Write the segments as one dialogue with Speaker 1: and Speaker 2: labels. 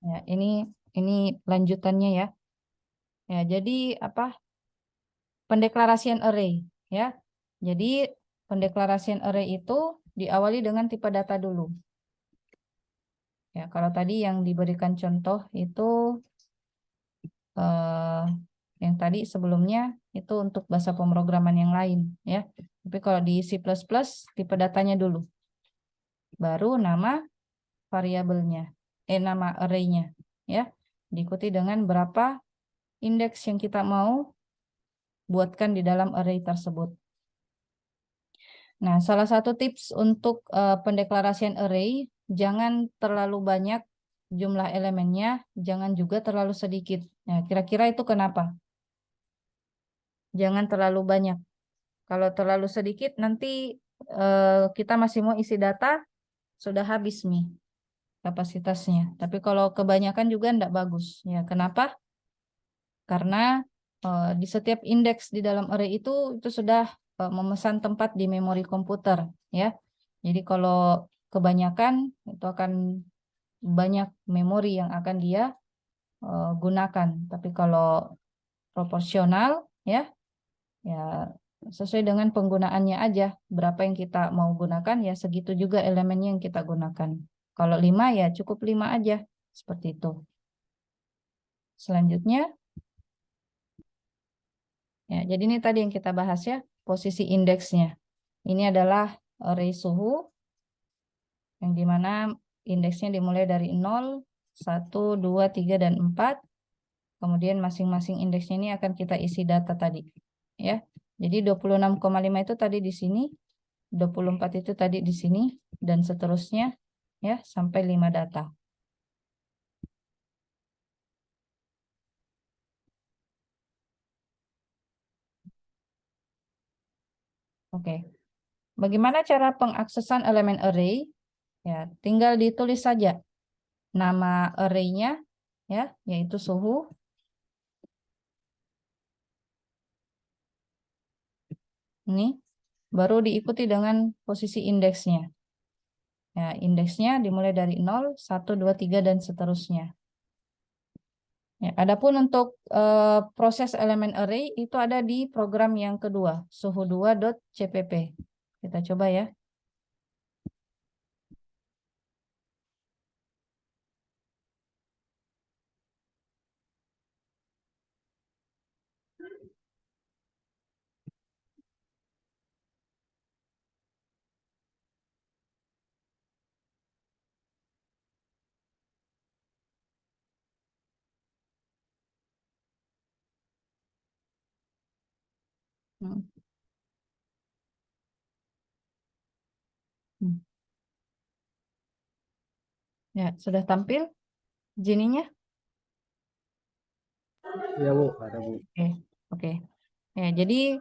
Speaker 1: Ya, ini lanjutannya ya. Ya, jadi apa? Pendeklarasian array ya. Jadi pendeklarasian array itu diawali dengan tipe data dulu. Ya, kalau tadi yang diberikan contoh itu eh, yang tadi sebelumnya itu untuk bahasa pemrograman yang lain ya. Tapi kalau di C++ tipe datanya dulu. Baru nama variabelnya. Nama array-nya ya. Diikuti dengan berapa indeks yang kita mau buatkan di dalam array tersebut. Nah, salah satu tips untuk pendeklarasian array, jangan terlalu banyak jumlah elemennya, jangan juga terlalu sedikit. Nah, kira-kira itu kenapa? Jangan terlalu banyak. Kalau terlalu sedikit, nanti kita masih mau isi data, sudah habis nih kapasitasnya. Tapi kalau kebanyakan juga tidak bagus. Ya, kenapa? Karena di setiap indeks di dalam array itu sudah memesan tempat di memori komputer, ya. Jadi kalau kebanyakan itu akan banyak memori yang akan dia gunakan. Tapi kalau proporsional, ya, ya sesuai dengan penggunaannya aja. Berapa yang kita mau gunakan, ya segitu juga elemennya yang kita gunakan. Kalau 5 ya cukup 5 aja, seperti itu. Selanjutnya, ya, jadi ini tadi yang kita bahas ya, posisi indeksnya. Ini adalah array suhu, yang dimana indeksnya dimulai dari 0, 1, 2, 3, dan 4. Kemudian masing-masing indeksnya ini akan kita isi data tadi. Ya, jadi 26,5 itu tadi di sini, 24 itu tadi di sini, dan seterusnya ya sampai 5 data. Oke. Bagaimana cara pengaksesan elemen array? Ya, tinggal ditulis saja nama array-nya ya, yaitu suhu. Ini baru diikuti dengan posisi indeksnya. Ya, indeksnya dimulai dari 0, 1, 2, 3, dan seterusnya. Ya, adapun untuk proses elemen array itu ada di program yang kedua, suhu2.cpp. Kita coba ya. Hmm. Hmm. Ya, sudah tampil Gininya?
Speaker 2: Iya Bu, ada Bu.
Speaker 1: Oke, oke. Ya, jadi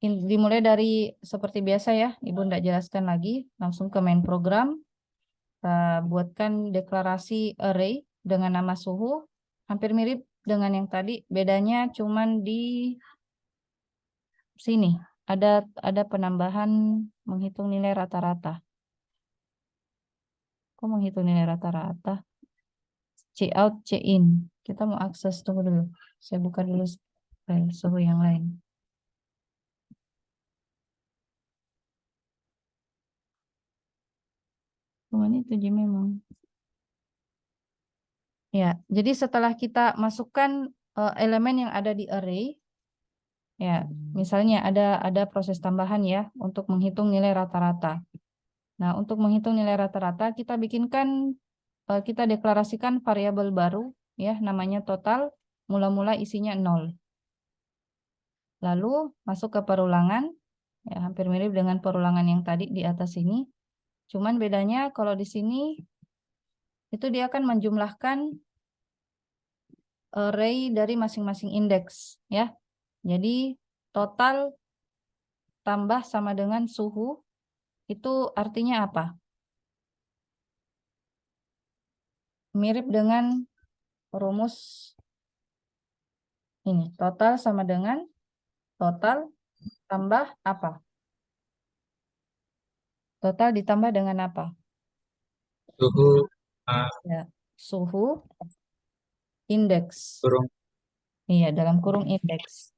Speaker 1: dimulai dari seperti biasa ya, Ibu tidak jelaskan lagi, langsung ke main program. Kita buatkan deklarasi array dengan nama suhu, hampir mirip dengan yang tadi, bedanya cuman di sini ada penambahan menghitung nilai rata-rata. Kok menghitung nilai rata-rata? C out, C in. Kita mau akses, tunggu dulu. Saya buka dulu file suhu yang lain. Ini 7 memang. Ya, jadi setelah kita masukkan elemen yang ada di array, ya, misalnya ada proses tambahan ya untuk menghitung nilai rata-rata. Nah, untuk menghitung nilai rata-rata kita bikinkan kita deklarasikan variabel baru ya namanya total, mula-mula isinya 0. Lalu masuk ke perulangan, ya hampir mirip dengan perulangan yang tadi di atas ini. Cuman bedanya kalau di sini itu dia akan menjumlahkan array dari masing-masing indeks ya. Jadi total tambah sama dengan suhu itu artinya apa? Mirip dengan rumus ini. Total sama dengan total tambah apa? Total ditambah dengan apa?
Speaker 2: Suhu
Speaker 1: Ya. suhu indeks.
Speaker 2: Kurung.
Speaker 1: Iya, dalam kurung indeks.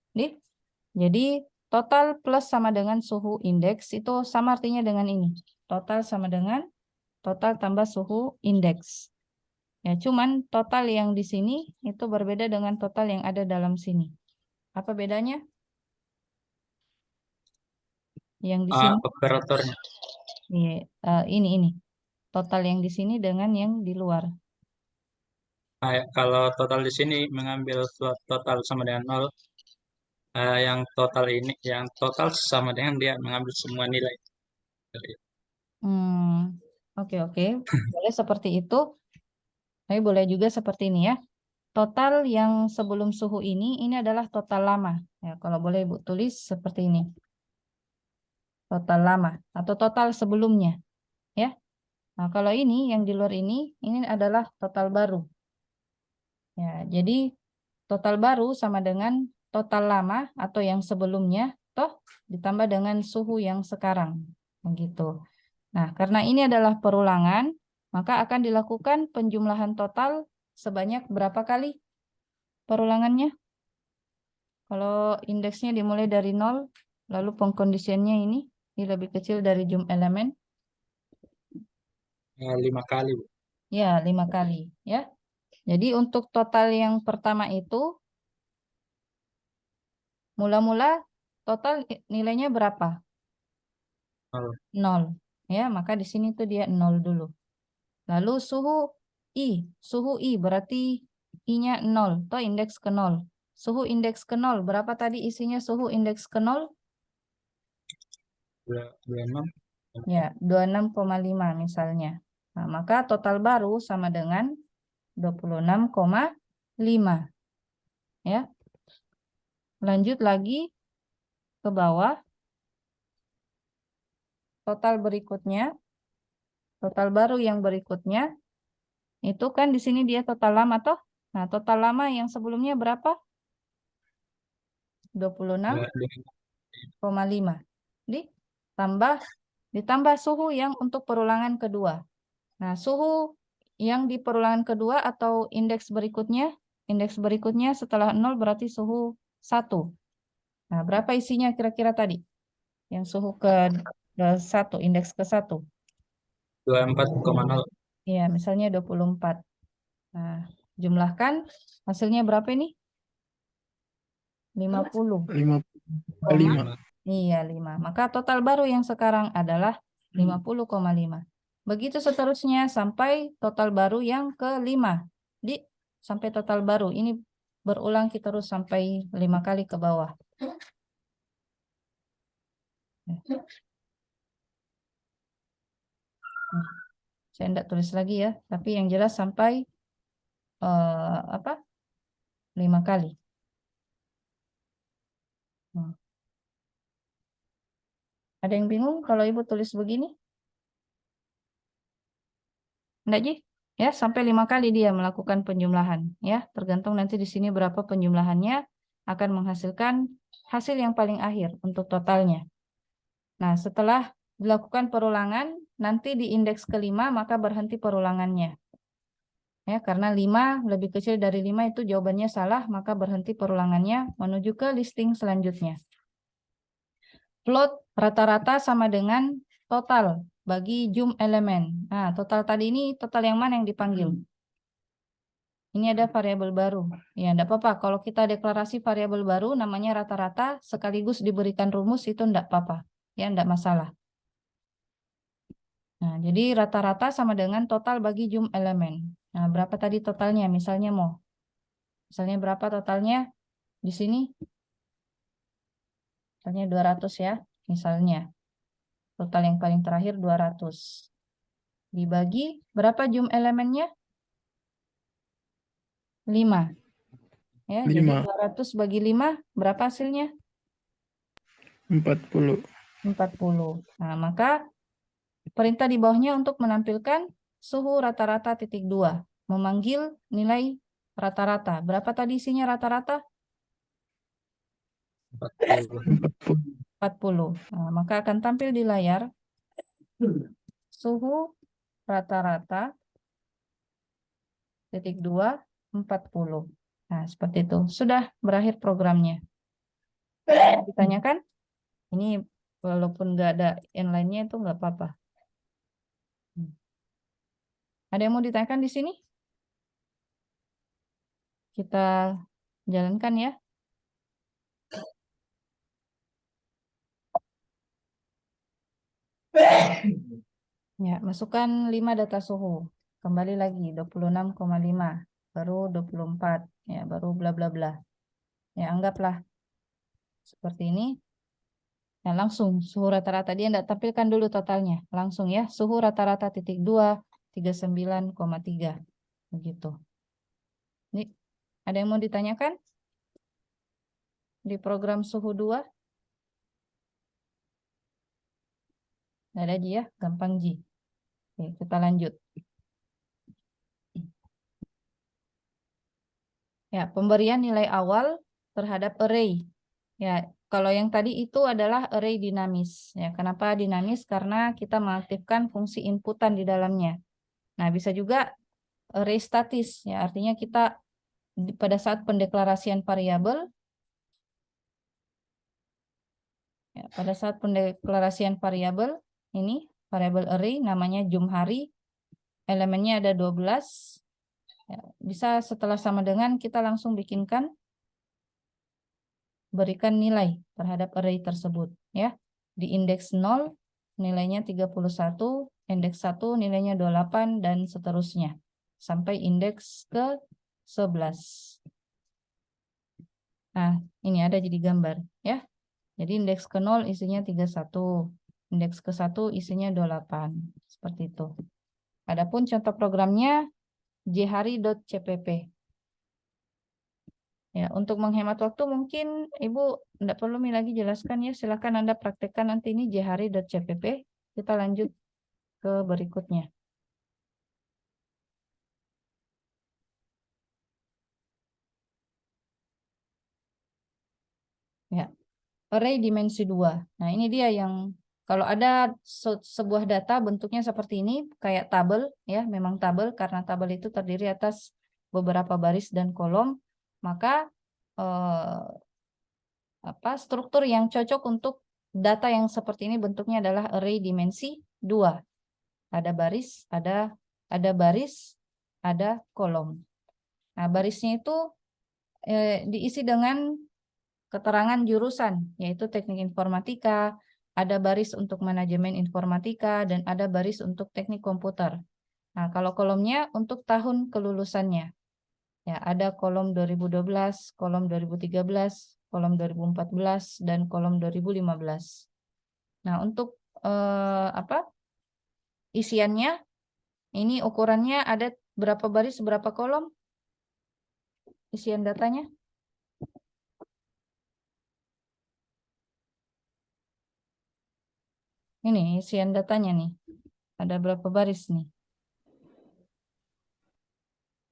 Speaker 1: Jadi total plus sama dengan suhu indeks itu sama artinya dengan ini. Total sama dengan total tambah suhu indeks. Ya, cuman total yang di sini itu berbeda dengan total yang ada dalam sini. Apa bedanya? Yang di sini,
Speaker 2: Operatornya.
Speaker 1: iya, ini. Total yang di sini dengan yang di luar.
Speaker 2: Kalau total di sini mengambil total sama dengan 0, yang total ini, yang total sama dengan dia mengambil semua nilai.
Speaker 1: Oke. Boleh seperti itu. Tapi boleh juga seperti ini ya. Total yang sebelum suhu ini adalah total lama. Ya, kalau boleh Ibu tulis seperti ini. Total lama atau total sebelumnya. Ya. Nah, kalau ini yang di luar ini adalah total baru. Ya, jadi total baru sama dengan total lama atau yang sebelumnya, toh ditambah dengan suhu yang sekarang. Begitu. Nah, karena ini adalah perulangan, maka akan dilakukan penjumlahan total sebanyak berapa kali perulangannya? Kalau indeksnya dimulai dari 0, lalu pengkondisiannya ini lebih kecil dari jumlah elemen,
Speaker 2: 5 kali, Bu.
Speaker 1: ya 5 kali. Ya. Jadi untuk total yang pertama itu, mula-mula total nilainya berapa?
Speaker 2: 0.
Speaker 1: 0. Ya, maka di sini tuh dia 0 dulu. Lalu suhu I berarti I-nya 0, atau indeks ke 0. Suhu indeks ke 0, berapa tadi isinya suhu indeks ke 0?
Speaker 2: 26.
Speaker 1: Ya, 26,5 misalnya. Nah, maka total baru sama dengan 26,5. Ya. Lanjut lagi ke bawah. Total berikutnya, total baru yang berikutnya, itu kan di sini dia total lama toh. Nah, total lama yang sebelumnya berapa? 26,5. Ditambah suhu yang untuk perulangan kedua. Nah, suhu yang di perulangan kedua atau indeks berikutnya setelah 0 berarti suhu 1. Nah, berapa isinya kira-kira tadi? Yang suhu ke 1, indeks ke 1.
Speaker 2: 24,0.
Speaker 1: Iya, misalnya 24. Nah, jumlahkan hasilnya berapa ini? 50.
Speaker 3: 5,5.
Speaker 1: Iya, 5. Maka total baru yang sekarang adalah 50,5. Begitu seterusnya sampai total baru yang ke-5. Sampai total baru. Ini berulang kita terus sampai 5 kali ke bawah. Saya tidak tulis lagi ya, tapi yang jelas sampai 5 kali. Ada yang bingung kalau Ibu tulis begini? Enggak, Ji? Ya, sampai 5 kali dia melakukan penjumlahan. Ya, tergantung nanti di sini berapa penjumlahannya akan menghasilkan hasil yang paling akhir untuk totalnya. Nah, setelah dilakukan perulangan, nanti di indeks ke-5 maka berhenti perulangannya. Ya, karena 5 lebih kecil dari 5 itu jawabannya salah, maka berhenti perulangannya menuju ke listing selanjutnya. Float rata-rata sama dengan total bagi jumlah elemen. Nah, total tadi ini total yang mana yang dipanggil? Ini ada variabel baru. Ya, enggak apa-apa. Kalau kita deklarasi variabel baru namanya rata-rata sekaligus diberikan rumus itu enggak apa-apa. Ya, enggak masalah. Nah, jadi rata-rata sama dengan total bagi jumlah elemen. Nah, berapa tadi totalnya? Misalnya berapa totalnya di sini? Misalnya 200 ya. Misalnya. Total yang paling terakhir 200. Dibagi berapa jumlah elemennya? 5. Ya, jadi
Speaker 3: 5.
Speaker 1: 200 bagi 5 berapa hasilnya?
Speaker 3: 40.
Speaker 1: 40. Nah, maka perintah di bawahnya untuk menampilkan suhu rata-rata titik 2. Memanggil nilai rata-rata. Berapa tadi isinya rata-rata? 40. Nah, maka akan tampil di layar suhu rata-rata 40. Nah, seperti itu. Sudah berakhir programnya. Ditanyakan? Ini walaupun nggak ada inline-nya itu nggak apa-apa. Ada yang mau ditanyakan di sini? Kita jalankan ya. Ya, masukkan 5 data suhu. Kembali lagi 26,5, baru 24, ya, baru bla bla bla. Ya, anggaplah seperti ini. Nah, langsung suhu rata-rata dia tidak tampilkan dulu totalnya. Langsung ya, suhu rata-rata titik 2, 39,3. Begitu. Ini ada yang mau ditanyakan? Di program suhu 2? Nggak ada Ji ya, gampang Ji. Oke, kita lanjut. Ya, pemberian nilai awal terhadap array. Ya, kalau yang tadi itu adalah array dinamis. Ya, kenapa dinamis? Karena kita mengaktifkan fungsi inputan di dalamnya. Nah, bisa juga array statis. Ya, artinya kita pada saat pendeklarasian variabel, ya, pada saat pendeklarasian variabel ini variabel array namanya jumhari, elemennya ada 12. Ya, bisa setelah sama dengan kita langsung bikinkan, berikan nilai terhadap array tersebut ya. Di indeks 0 nilainya 31, indeks 1 nilainya 28 dan seterusnya sampai indeks ke 11. Nah, ini ada jadi gambar ya. Jadi indeks ke 0 isinya 31, indeks ke 1 isinya 28. Seperti itu. Adapun contoh programnya jhari.cpp. Ya, untuk menghemat waktu mungkin Ibu tidak perlu lagi jelaskan ya. Silakan Anda praktekkan nanti ini jhari.cpp. Kita lanjut ke berikutnya. Ya, array dimensi 2. Nah, ini dia yang kalau ada sebuah data bentuknya seperti ini, kayak tabel ya, memang tabel karena tabel itu terdiri atas beberapa baris dan kolom, maka struktur yang cocok untuk data yang seperti ini bentuknya adalah array dimensi 2. Ada baris, ada baris, ada kolom. Nah, barisnya itu diisi dengan keterangan jurusan, yaitu teknik informatika, ada baris untuk manajemen informatika, dan ada baris untuk teknik komputer. Nah, kalau kolomnya untuk tahun kelulusannya. Ya, ada kolom 2012, kolom 2013, kolom 2014, dan kolom 2015. Nah, untuk isiannya, ini ukurannya ada berapa baris, berapa kolom? Isian datanya? Ini isian datanya nih. Ada berapa baris nih?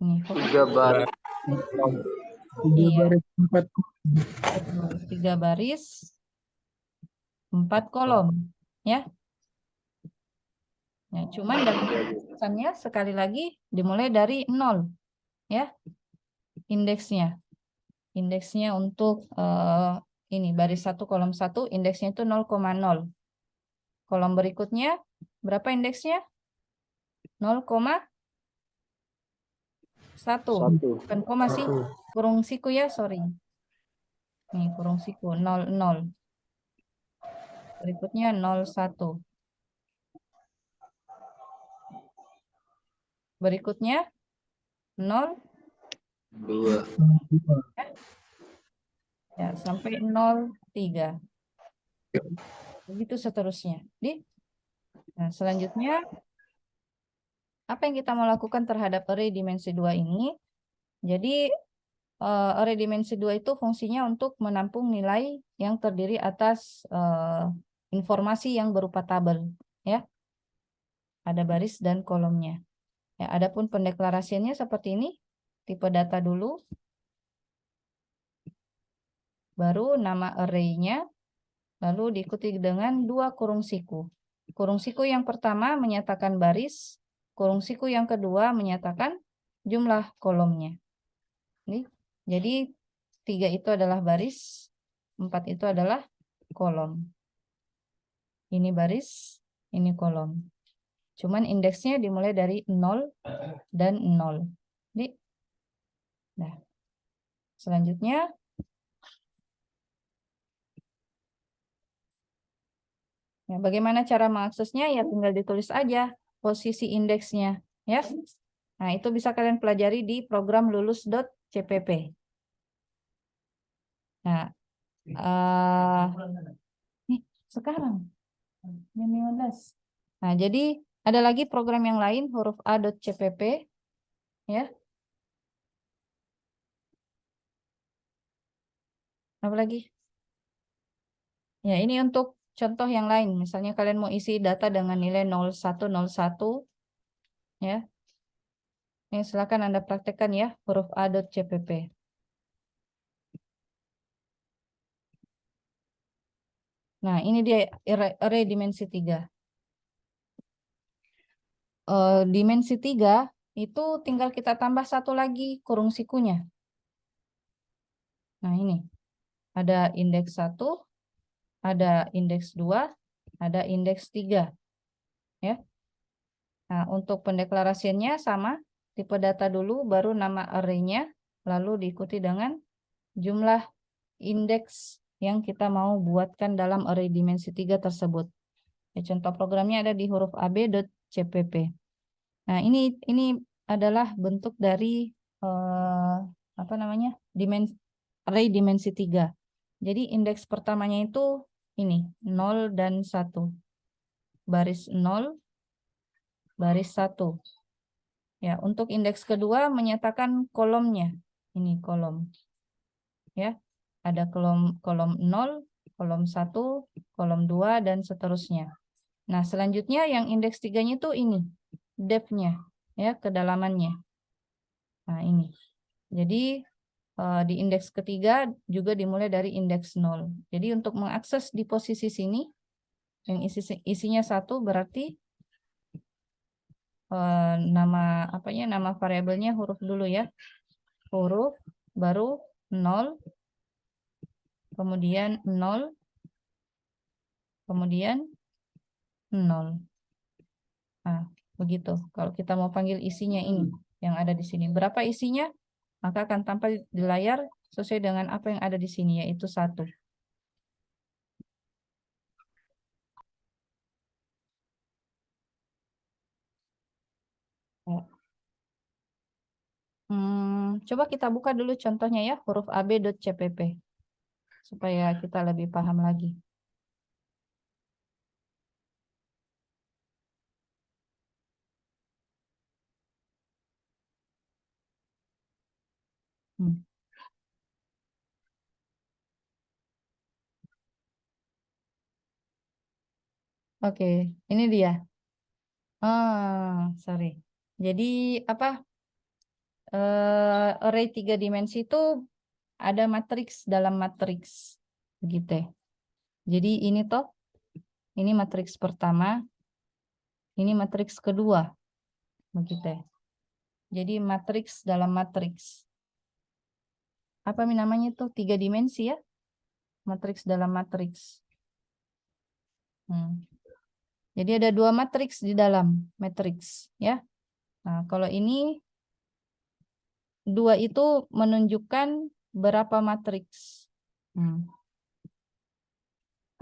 Speaker 1: Ini,
Speaker 4: 3 baris.
Speaker 3: 3
Speaker 1: Iya.
Speaker 3: baris 4.
Speaker 1: 3 baris, 4 kolom. Ya. Ya, cuman dalam tulisannya sekali lagi dimulai dari 0. Ya. Indeksnya. Indeksnya untuk ini baris 1 kolom 1 indeksnya itu 0,0. Kolom berikutnya berapa indeksnya? 0,1. Bukan koma sih, kurung siku ya, sorry. Nih, kurung siku 00. Berikutnya 01. Berikutnya
Speaker 4: 2.
Speaker 1: ya, sampai 03. Begitu seterusnya. Nah, selanjutnya apa yang kita mau lakukan terhadap array dimensi 2 ini? Jadi array dimensi 2 itu fungsinya untuk menampung nilai yang terdiri atas informasi yang berupa tabel, ya. Ada baris dan kolomnya. Ya, adapun pendeklarasiannya seperti ini, tipe data dulu, baru nama array-nya, lalu diikuti dengan 2 kurung siku. Kurung siku yang pertama menyatakan baris, kurung siku yang kedua menyatakan jumlah kolomnya. Nih, jadi 3 itu adalah baris, 4 itu adalah kolom. Ini baris, ini kolom. Cuman indeksnya dimulai dari 0 dan 0. Jadi, nah, selanjutnya ya, bagaimana cara mengaksesnya? Ya tinggal ditulis aja posisi indeksnya, ya. Nah, itu bisa kalian pelajari di program lulus.cpp. Nah, nih sekarang jam 15. Nah, jadi ada lagi program yang lain huruf a.cpp, ya. Apa lagi? Ya, ini untuk contoh yang lain. Misalnya kalian mau isi data dengan nilai 0101, ya. Ini silakan Anda praktekkan ya, huruf a.cpp. Nah, ini dia array dimensi 3. Dimensi 3 itu tinggal kita tambah satu lagi kurung sikunya. Nah, ini. Ada indeks 1, ada indeks 2, ada indeks 3. Ya. Nah, untuk pendeklarasiannya sama, tipe data dulu, baru nama array-nya, lalu diikuti dengan jumlah indeks yang kita mau buatkan dalam array dimensi 3 tersebut. Ya, contoh programnya ada di huruf ab.cpp. Nah, ini adalah bentuk dari apa namanya? Array dimensi 3. Jadi indeks pertamanya itu ini 0 dan 1. Baris 0, baris 1. Ya, untuk indeks kedua menyatakan kolomnya. Ini kolom. Ya. Ada kolom 0, kolom 1, kolom 2 dan seterusnya. Nah, selanjutnya yang indeks 3-nya itu ini, depth-nya, ya, kedalamannya. Nah, ini. Jadi di indeks ketiga juga dimulai dari indeks 0. Jadi untuk mengakses di posisi sini yang isinya 1 berarti nama variabelnya huruf dulu ya. Huruf baru 0, kemudian 0, kemudian 0. Nah, begitu. Kalau kita mau panggil isinya ini yang ada di sini. Berapa isinya? Maka akan tampil di layar sesuai dengan apa yang ada di sini, yaitu 1. Coba kita buka dulu contohnya ya, huruf ab.cpp. Supaya kita lebih paham lagi. Hmm. Oke, ini dia. Sorry. Jadi apa? Array 3 dimensi itu ada matriks dalam matriks. Begitu ya. Jadi ini toh, ini matriks pertama, ini matriks kedua. Begitu ya. Jadi matriks dalam matriks. Apa namanya itu? 3 dimensi ya. Matriks dalam matriks. Jadi ada 2 matriks di dalam matriks ya. Nah, kalau ini 2 itu menunjukkan berapa matriks.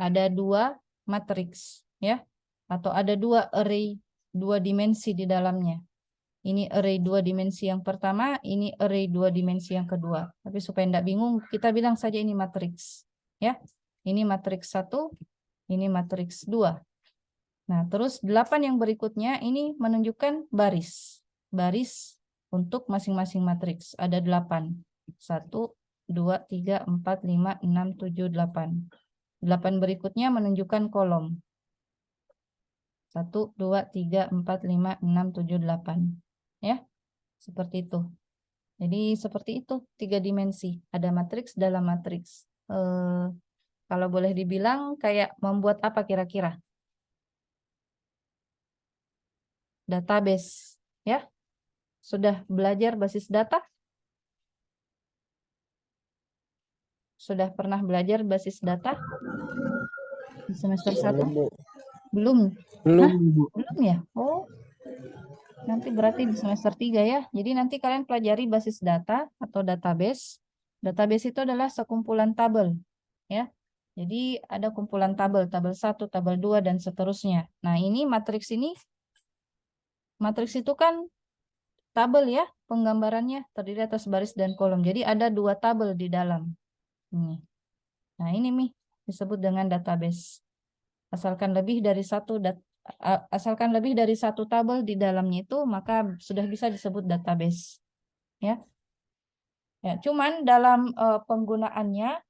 Speaker 1: Ada 2 matriks ya. Atau ada 2 array 2 dimensi di dalamnya. Ini array 2 dimensi yang pertama, ini array 2 dimensi yang kedua. Tapi supaya tidak bingung, kita bilang saja ini matriks ya. Ini matriks 1, ini matriks 2. Nah, terus 8 yang berikutnya ini menunjukkan baris. Baris untuk masing-masing matriks. Ada 8. 1, 2, 3, 4, 5, 6, 7, 8. 8 berikutnya menunjukkan kolom. 1, 2, 3, 4, 5, 6, 7, 8. Ya, seperti itu. Jadi seperti itu, 3 dimensi. Ada matriks dalam matriks. Kalau boleh dibilang kayak membuat apa kira-kira? Database, ya. Sudah belajar basis data? Sudah pernah belajar basis data di semester 1?
Speaker 3: Belum, Bu.
Speaker 1: Belum?
Speaker 3: Belum,
Speaker 1: Hah?
Speaker 3: Bu.
Speaker 1: Belum ya? Oh, nanti berarti di semester 3 ya. Jadi nanti kalian pelajari basis data atau database. Database itu adalah sekumpulan tabel, ya. Jadi ada kumpulan tabel, tabel 1, tabel 2, dan seterusnya. Nah, ini matriks itu kan tabel ya, penggambarannya terdiri atas baris dan kolom. Jadi ada 2 tabel di dalam. Ini. Nah, ini Mi disebut dengan database. Asalkan lebih dari satu tabel di dalamnya itu, maka sudah bisa disebut database. Ya. Ya, cuman dalam penggunaannya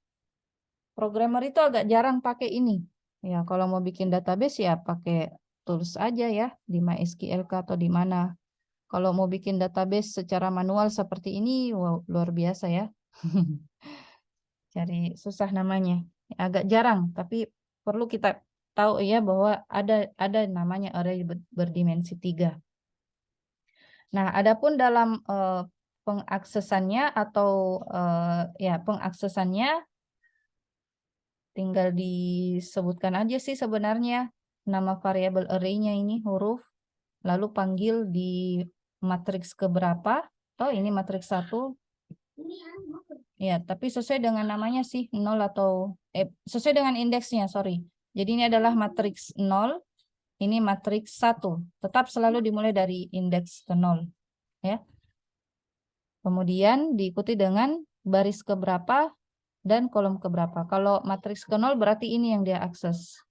Speaker 1: programmer itu agak jarang pakai ini. Ya, kalau mau bikin database ya pakai tools aja ya di MySQL atau di mana. Kalau mau bikin database secara manual seperti ini, wow, luar biasa ya. Cari susah namanya. Agak jarang, tapi perlu kita tahu ya bahwa ada namanya array berdimensi 3. Nah, adapun dalam pengaksesannya atau pengaksesannya tinggal disebutkan aja sih sebenarnya nama variabel array-nya ini huruf, lalu panggil di matriks keberapa. Oh, ini matriks 1. Ya, tapi sesuai dengan namanya sih 0 atau sesuai dengan indeksnya, sorry. Jadi ini adalah matriks 0, ini matriks 1. Tetap selalu dimulai dari indeks ke 0, ya. Kemudian diikuti dengan baris keberapa dan kolom keberapa. Kalau matriks ke 0 berarti ini yang dia akses.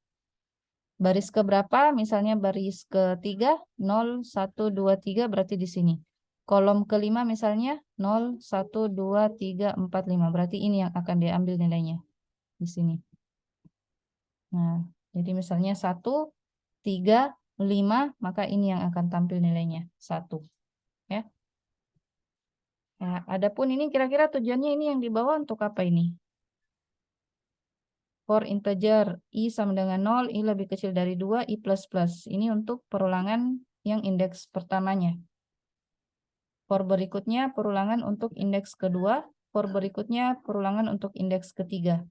Speaker 1: Baris keberapa? Misalnya baris ketiga 0, 1, 2, 3 berarti di sini. Kolom kelima misalnya 0, 1, 2, 3, 4, 5. Berarti ini yang akan diambil nilainya di sini. Nah, jadi misalnya 1, 3, 5, maka ini yang akan tampil nilainya 1. Ya. Nah, adapun ini kira-kira tujuannya ini yang di bawah untuk apa ini? For integer i sama dengan 0, i lebih kecil dari 2, i plus plus. Ini untuk perulangan yang indeks pertamanya. For berikutnya perulangan untuk indeks kedua, for berikutnya perulangan untuk indeks ketiga.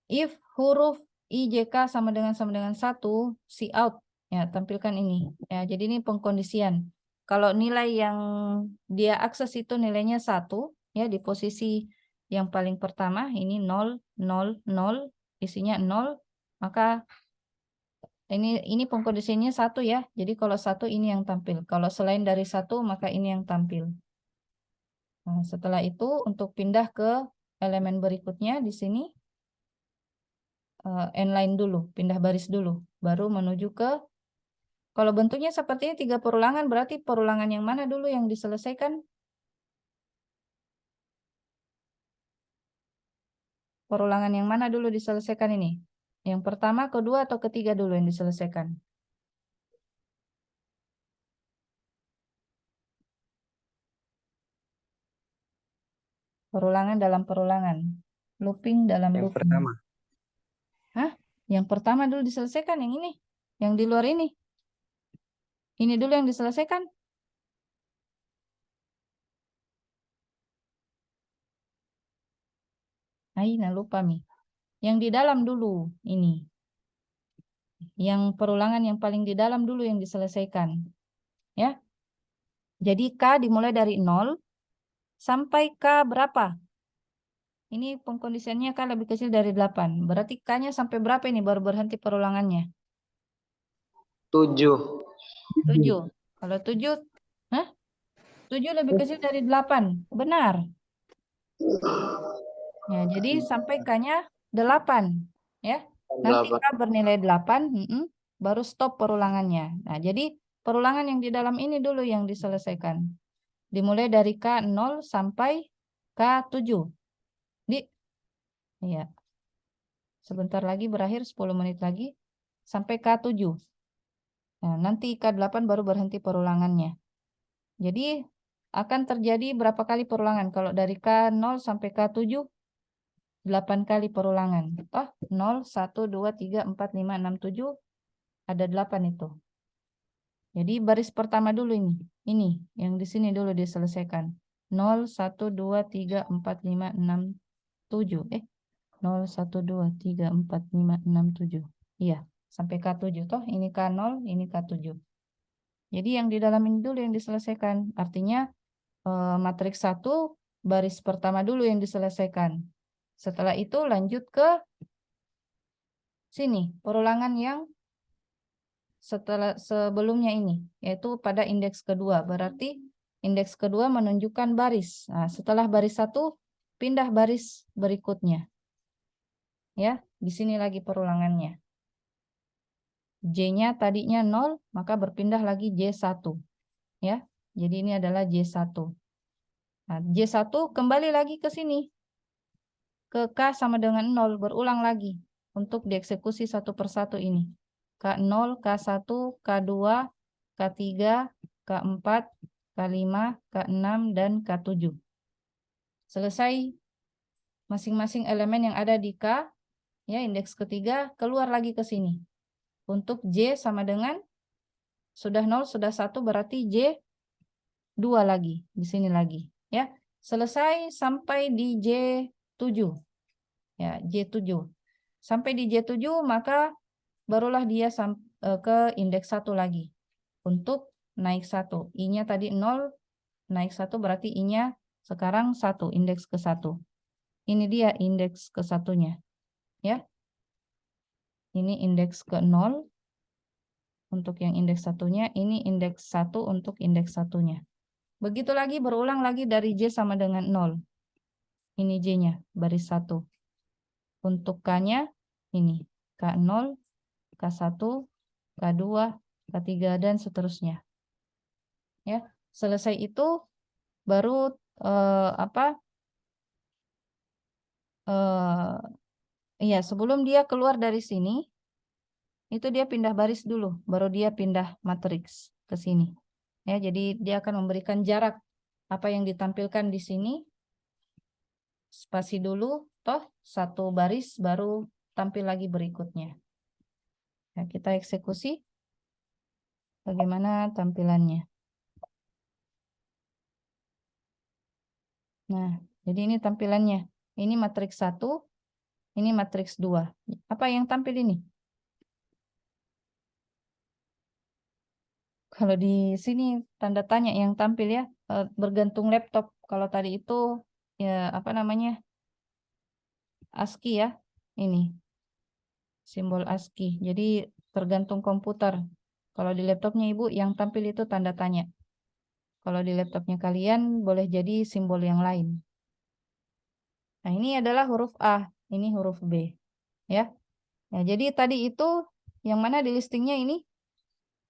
Speaker 1: If huruf i, j, k sama dengan 1, cout. Ya, tampilkan ini. Ya, jadi ini pengkondisian. Kalau nilai yang dia akses itu nilainya 1, ya di posisi yang paling pertama ini 0, 0, 0, isinya 0, maka ini pengkondisiannya 1 ya. Jadi kalau 1 ini yang tampil. Kalau selain dari 1 maka ini yang tampil. Nah, setelah itu untuk pindah ke elemen berikutnya di sini inline dulu, pindah baris dulu, baru menuju ke, kalau bentuknya seperti ini 3 perulangan, berarti perulangan yang mana dulu yang diselesaikan? Perulangan yang mana dulu diselesaikan ini? Yang pertama, kedua, atau ketiga dulu yang diselesaikan? Perulangan dalam perulangan. Looping dalam
Speaker 3: Yang
Speaker 1: looping.
Speaker 3: pertama.
Speaker 1: Hah? Yang pertama dulu diselesaikan, yang ini. Yang di luar ini. Ini dulu yang diselesaikan. Nah, lupa Mi. Yang di dalam dulu ini. Yang perulangan yang paling di dalam dulu yang diselesaikan. Ya. Jadi K dimulai dari 0 sampai K berapa? Ini pengkondisiannya K lebih kecil dari 8. Berarti K-nya sampai berapa ini baru berhenti perulangannya?
Speaker 4: 7.
Speaker 1: 7. Kalau 7, hah? 7 lebih kecil dari 8. Benar. Ya, jadi sampai K-nya 8. Ya. Nanti K bernilai 8, baru stop perulangannya. Nah, jadi perulangan yang di dalam ini dulu yang diselesaikan. Dimulai dari K0 sampai K7. Iya. Sebentar lagi berakhir, 10 menit lagi. Sampai K7. Nah, nanti K8 baru berhenti perulangannya. Jadi akan terjadi berapa kali perulangan? Kalau dari K0 sampai K7, 8 kali perulangan. Oh, 0, 1, 2, 3, 4, 5, 6, 7. Ada 8 itu. Jadi baris pertama dulu ini. Ini yang di sini dulu diselesaikan. 0, 1, 2, 3, 4, 5, 6, 7. 0, 1, 2, 3, 4, 5, 6, 7. Iya, sampai K7 toh. Ini K0, ini K7. Jadi yang di dalam ini dulu yang diselesaikan. Artinya matriks 1 baris pertama dulu yang diselesaikan. Setelah itu lanjut ke sini, perulangan yang sebelumnya ini, yaitu pada indeks kedua. Berarti indeks kedua menunjukkan baris. Nah, setelah baris 1 pindah baris berikutnya. Ya, di sini lagi perulangannya. J-nya tadinya 0, maka berpindah lagi J1. Ya. Jadi ini adalah J1. Nah, J1 kembali lagi ke sini. Ke K sama dengan 0, berulang lagi untuk dieksekusi satu persatu ini. K0, K1, K2, K3, K4, K5, K6, dan K7. Selesai masing-masing elemen yang ada di K, ya indeks ketiga, keluar lagi ke sini. Untuk J sama dengan, sudah 0, sudah 1, berarti J 2 lagi, di sini lagi. Ya, selesai sampai di J7. Ya, J7. Sampai di J7, maka barulah dia ke indeks 1 lagi. Untuk naik 1. I-nya tadi 0, naik 1 berarti I-nya sekarang 1, indeks ke 1. Ini dia indeks ke 1-nya. Ya. Ini indeks ke 0 untuk yang indeks 1-nya, ini indeks 1 untuk indeks 1-nya. Begitu lagi berulang lagi dari J sama dengan 0. Ini J-nya, baris 1. Untuk K-nya ini K0, K1, K2, K3, dan seterusnya. Ya, selesai itu baru iya, sebelum dia keluar dari sini itu dia pindah baris dulu, baru dia pindah matriks ke sini. Ya, jadi dia akan memberikan jarak apa yang ditampilkan di sini. Spasi dulu, toh satu baris baru tampil lagi berikutnya. Ya, kita eksekusi bagaimana tampilannya. Nah, jadi ini tampilannya. Ini matriks 1, ini matriks 2. Apa yang tampil ini? Kalau di sini tanda tanya yang tampil ya, bergantung laptop. Kalau tadi itu ya apa namanya? ASCII ya. Ini simbol ASCII. Jadi tergantung komputer. Kalau di laptopnya Ibu yang tampil itu tanda tanya. Kalau di laptopnya kalian boleh jadi simbol yang lain. Nah, ini adalah huruf A, ini huruf B. Ya. Nah, jadi tadi itu yang mana di listingnya ini?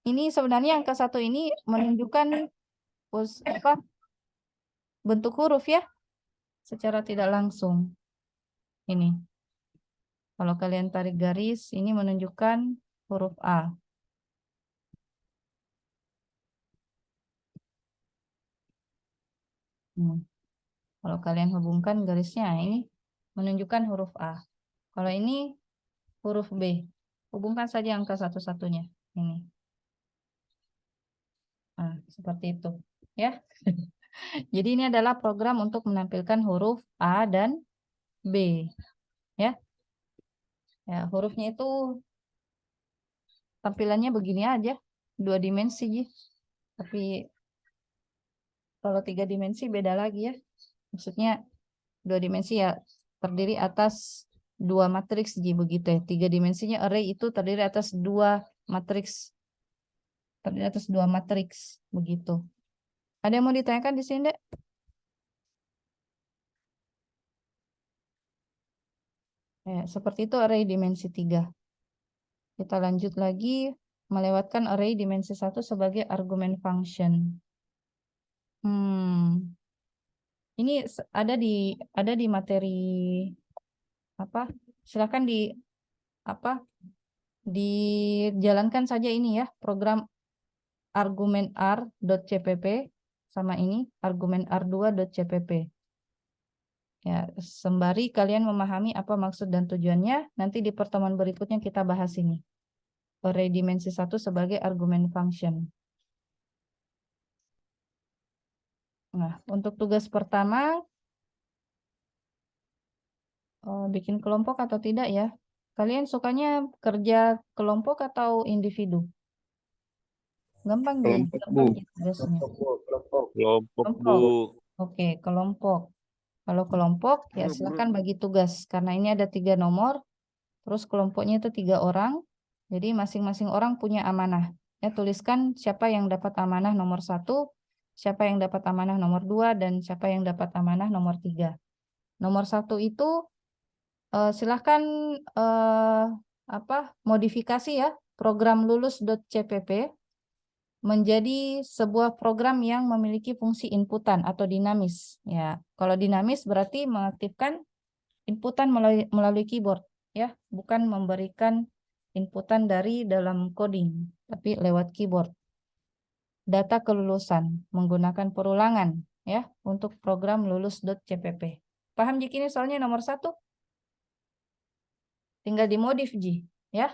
Speaker 1: Ini sebenarnya angka 1 ini menunjukkan bentuk huruf ya, secara tidak langsung. Ini. Kalau kalian tarik garis, ini menunjukkan huruf A. Kalau kalian hubungkan garisnya, ini menunjukkan huruf A. Kalau ini huruf B. Hubungkan saja angka satu-satunya. Ini. Nah, seperti itu. Ya. Jadi ini adalah program untuk menampilkan huruf A dan B. Ya. Ya, hurufnya itu tampilannya begini aja. 2 dimensi. Tapi kalau 3 dimensi beda lagi ya. Maksudnya 2 dimensi ya terdiri atas 2 matriks begitu ya. 3 dimensinya array itu terdiri atas 2 matriks. Terdiri atas 2 matriks begitu. Ada yang mau ditanyakan di sini, Dek? Ya, seperti itu array dimensi 3. Kita lanjut lagi melewatkan array dimensi 1 sebagai argumen function. Ini ada di materi apa? Silakan dijalankan saja ini ya, program argumen r.cpp sama ini argumen r2.cpp. Ya, sembari kalian memahami apa maksud dan tujuannya, nanti di pertemuan berikutnya kita bahas ini. Array dimensi 1 sebagai argumen function. Nah, untuk tugas pertama, bikin kelompok atau tidak ya? Kalian sukanya kerja kelompok atau individu? Gampang Ji,
Speaker 3: Kelompok, Bu.
Speaker 1: gampang Ji tugasnya.
Speaker 3: Kelompok.
Speaker 4: Kelompok, Bu.
Speaker 1: Kelompok. Oke, kelompok. Kalau kelompok ya silakan bagi tugas karena ini ada 3 nomor, terus kelompoknya itu 3 orang, jadi masing-masing orang punya amanah. Ya, tuliskan siapa yang dapat amanah nomor 1, siapa yang dapat amanah nomor 2, dan siapa yang dapat amanah nomor 3. Nomor 1 itu silahkan modifikasi ya program lulus.cpp menjadi sebuah program yang memiliki fungsi inputan atau dinamis. Ya, kalau dinamis berarti mengaktifkan inputan melalui keyboard, ya, bukan memberikan inputan dari dalam coding, tapi lewat keyboard. Data kelulusan menggunakan perulangan, ya, untuk program lulus.cpp. Paham Ji ini soalnya nomor 1? Tinggal dimodif Ji, ya.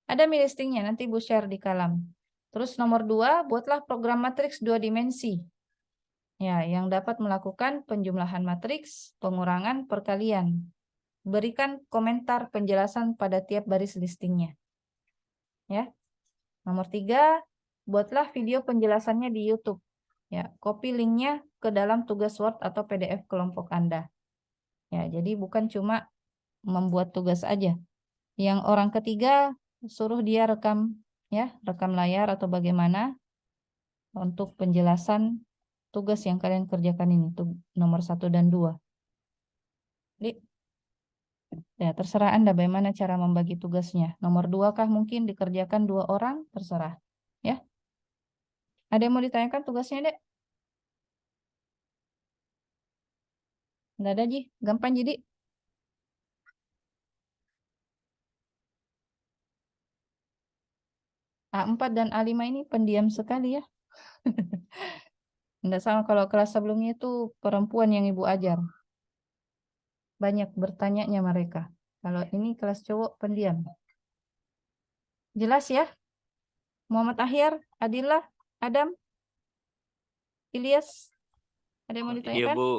Speaker 1: Ada mi listingnya, nanti Bu share di kalam. Terus nomor 2, buatlah program matriks 2 dimensi. Ya, yang dapat melakukan penjumlahan matriks, pengurangan, perkalian. Berikan komentar penjelasan pada tiap baris listingnya. Ya. Nomor 3, buatlah video penjelasannya di YouTube. Ya, copy linknya ke dalam tugas Word atau PDF kelompok Anda. Ya, jadi bukan cuma membuat tugas aja. Yang orang ketiga suruh dia rekam, ya, rekam layar atau bagaimana untuk penjelasan tugas yang kalian kerjakan ini, nomor 1 dan 2. Jadi, ya, terserah Anda bagaimana cara membagi tugasnya. Nomor 2 kah mungkin dikerjakan 2 orang, terserah. Ya. Ada yang mau ditanyakan tugasnya, Dek? Nggak ada, Ji. Gampang, jadi. A4 dan A5 ini pendiam sekali ya. Nggak sama kalau kelas sebelumnya itu perempuan yang Ibu ajar. Banyak bertanyanya mereka. Kalau ini kelas cowok pendiam. Jelas ya? Muhammad Ahyar, Adillah, Adam, Ilyas. Ada yang mau
Speaker 4: Iya,
Speaker 1: ditanyakan?
Speaker 4: Bu.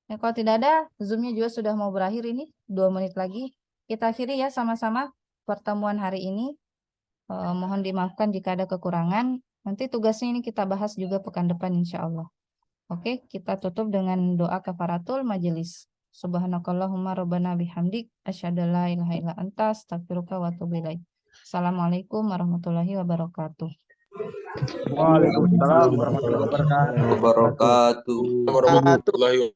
Speaker 1: Ya, kalau tidak ada, Zoom-nya juga sudah mau berakhir ini. 2 menit lagi. Kita akhiri ya sama-sama pertemuan hari ini. Mohon dimaafkan jika ada kekurangan. Nanti tugasnya ini kita bahas juga pekan depan insya Allah. Oke, kita tutup dengan doa kafaratul majelis. Subhanakallahumma rabbana bihamdik asyhadu an la ilaha illa anta astaghfiruka wa atubu ilaik. Assalamualaikum warahmatullahi wabarakatuh.
Speaker 3: Waalaikumsalam warahmatullahi wabarakatuh.
Speaker 5: wabarakatuh.
Speaker 3: Warahmatullahi